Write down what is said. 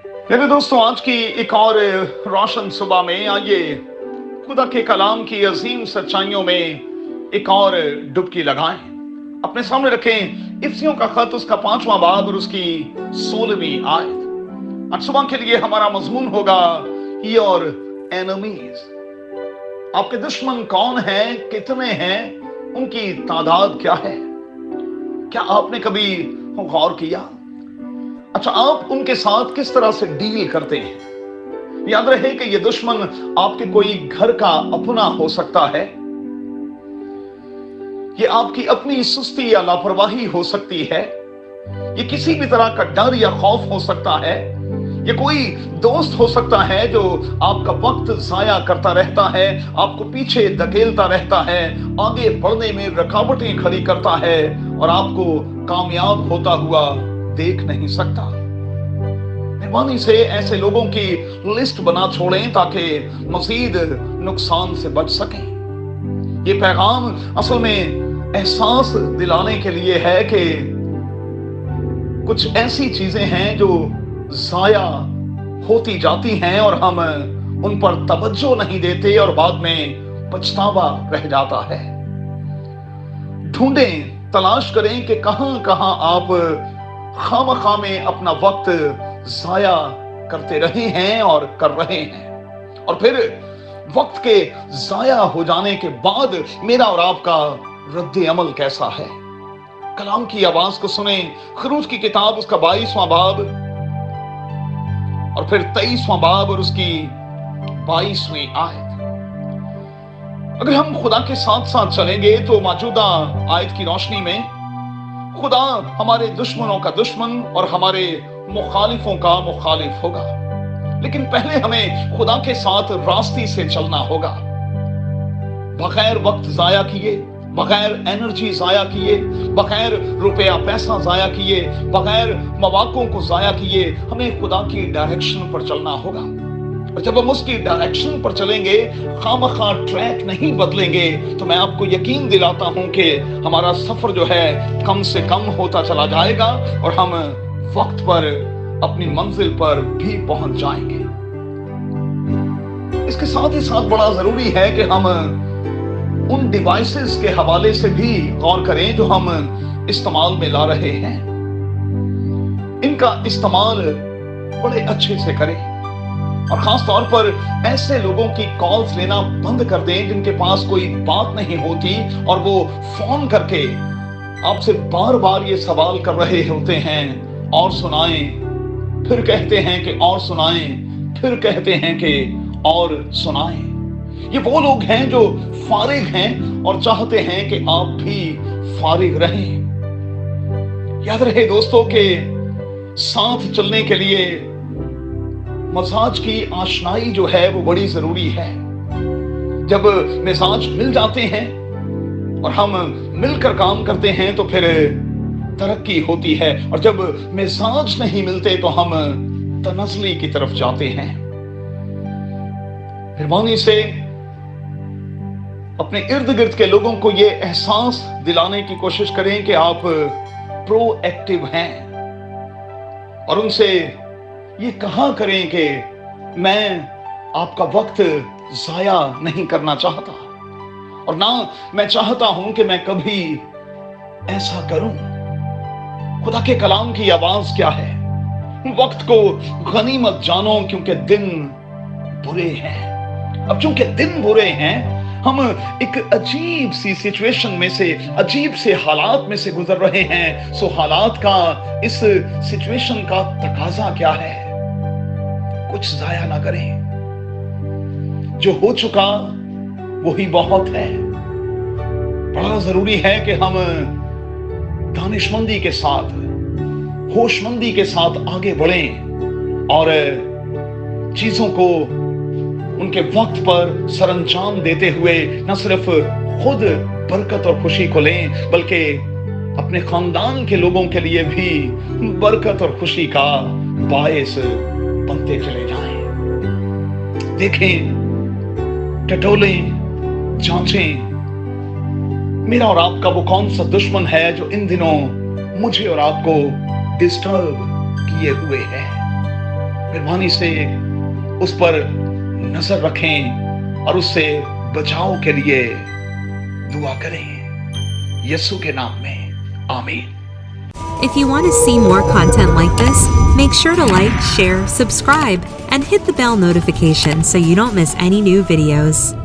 मेरे दोस्तों, आज की एक और रोशन सुबह में आइए खुदा के कलाम की अजीम सच्चाइयों में एक और डुबकी लगाएं। अपने सामने रखें इफ्सियों का खत, उसका 5वां बाब और उसकी 16वीं आयत। आज सुबह के लिए हमारा मजमून होगा योर एनिमीज। आपके दुश्मन कौन हैं, कितने हैं, उनकी तादाद क्या है? क्या आपने कभी गौर किया? अच्छा, आप उनके साथ किस तरह से डील करते हैं? याद रहे कि ये दुश्मन आपके कोई घर का अपना हो सकता है, ये आपकी अपनी सुस्ती या लापरवाही हो सकती है, ये किसी भी तरह का डर या खौफ हो सकता है, ये कोई दोस्त हो सकता है जो आपका वक्त जाया करता रहता है, आपको पीछे धकेलता रहता है, आगे बढ़ने में रुकावटें खड़ी करता है और आपको कामयाब होता हुआ देख नहीं सकता। मेहरबानी से ऐसे लोगों की लिस्ट बना छोड़ें ताकि मजीद नुकसान से बच सकें। ये पैगाम असल में एहसास दिलाने के लिए है कि कुछ ऐसी चीजें हैं जो जाया होती जाती हैं और हम उन पर तवज्जो नहीं देते और बाद में पछतावा रह जाता है। ढूंढें, तलाश करें कि कहां कहां आप खामखा में अपना वक्त जाया करते रहे हैं और कर रहे हैं, और फिर वक्त के जाया हो जाने के बाद मेरा और आपका रद्द अमल कैसा है। कलाम की आवाज को सुने। खरूज की किताब, उसका 22वां बाब और फिर 23वां बाब और उसकी 22वीं आयत। अगर हम खुदा के साथ साथ चलेंगे तो मौजूदा आयत की रोशनी में खुदा हमारे दुश्मनों का दुश्मन और हमारे मुखालिफों का मुखालिफ होगा। लेकिन पहले हमें खुदा के साथ रास्ते से चलना होगा, बगैर वक्त जाया किए, बगैर एनर्जी जाया किए, बगैर रुपया पैसा जाया किए, बगैर मौकों को जाया किए हमें खुदा की डायरेक्शन पर चलना होगा। और जब हम उसकी डायरेक्शन पर चलेंगे, खामखा ट्रैक नहीं बदलेंगे, तो मैं आपको यकीन दिलाता हूं कि हमारा सफर जो है कम से कम होता चला जाएगा और हम वक्त पर अपनी मंजिल पर भी पहुंच जाएंगे। इसके साथ ही साथ बड़ा जरूरी है कि हम उन डिवाइसेस के हवाले से भी गौर करें जो हम इस्तेमाल में ला रहे हैं। इनका इस्तेमाल बड़े अच्छे से करें और खास तौर पर ऐसे लोगों की कॉल्स लेना बंद कर दें जिनके पास कोई बात नहीं होती और वो फोन करके आपसे बार बार ये सवाल कर रहे होते हैं, और सुनाएं, फिर कहते हैं कि और सुनाएं, फिर कहते हैं कि और सुनाएं। ये वो लोग हैं जो फारिग हैं और चाहते हैं कि आप भी फारिग रहें। याद रहे दोस्तों के साथ चलने के लिए मजाज की आशनाई जो है वो बड़ी जरूरी है। जब मिजाज मिल जाते हैं और हम मिलकर काम करते हैं तो फिर तरक्की होती है, और जब मिजाज नहीं मिलते तो हम तनज़ली की तरफ जाते हैं। मेहरबानी से अपने इर्द गिर्द के लोगों को ये एहसास दिलाने की कोशिश करें कि आप प्रोएक्टिव हैं, और उनसे ये कहा करें कि मैं आपका वक्त जाया नहीं करना चाहता और ना मैं चाहता हूं कि मैं कभी ऐसा करूं। खुदा के कलाम की आवाज क्या है? वक्त को गनीमत जानो क्योंकि दिन बुरे हैं। अब चूंकि दिन बुरे हैं, हम एक अजीब सी सिचुएशन में से, अजीब से हालात में से गुजर रहे हैं। सो हालात का, इस सिचुएशन का तकाजा क्या है? कुछ जाया ना करें। जो हो चुका वही बहुत है। बड़ा जरूरी है कि हम दानिशमंदी के साथ, होशमंदी के साथ आगे बढ़ें और चीजों को उनके वक्त पर सरंजाम देते हुए न सिर्फ खुद बरकत और खुशी को लें, बल्कि अपने खानदान के लोगों के लिए भी बरकत और खुशी का बायस बनते चले जाएं। देखें, टटोलें, जांचें मेरा और आपका वो कौन सा दुश्मन है जो इन दिनों मुझे और आपको डिस्टर्ब किए हुए है। मेहरबानी से उस पर नजर रखें और उससे बचाव के लिए दुआ करें यीशु के नाम में आमीन। If you want to see more content like this, make sure to like, share, subscribe, and hit the bell notification so you don't miss any new videos.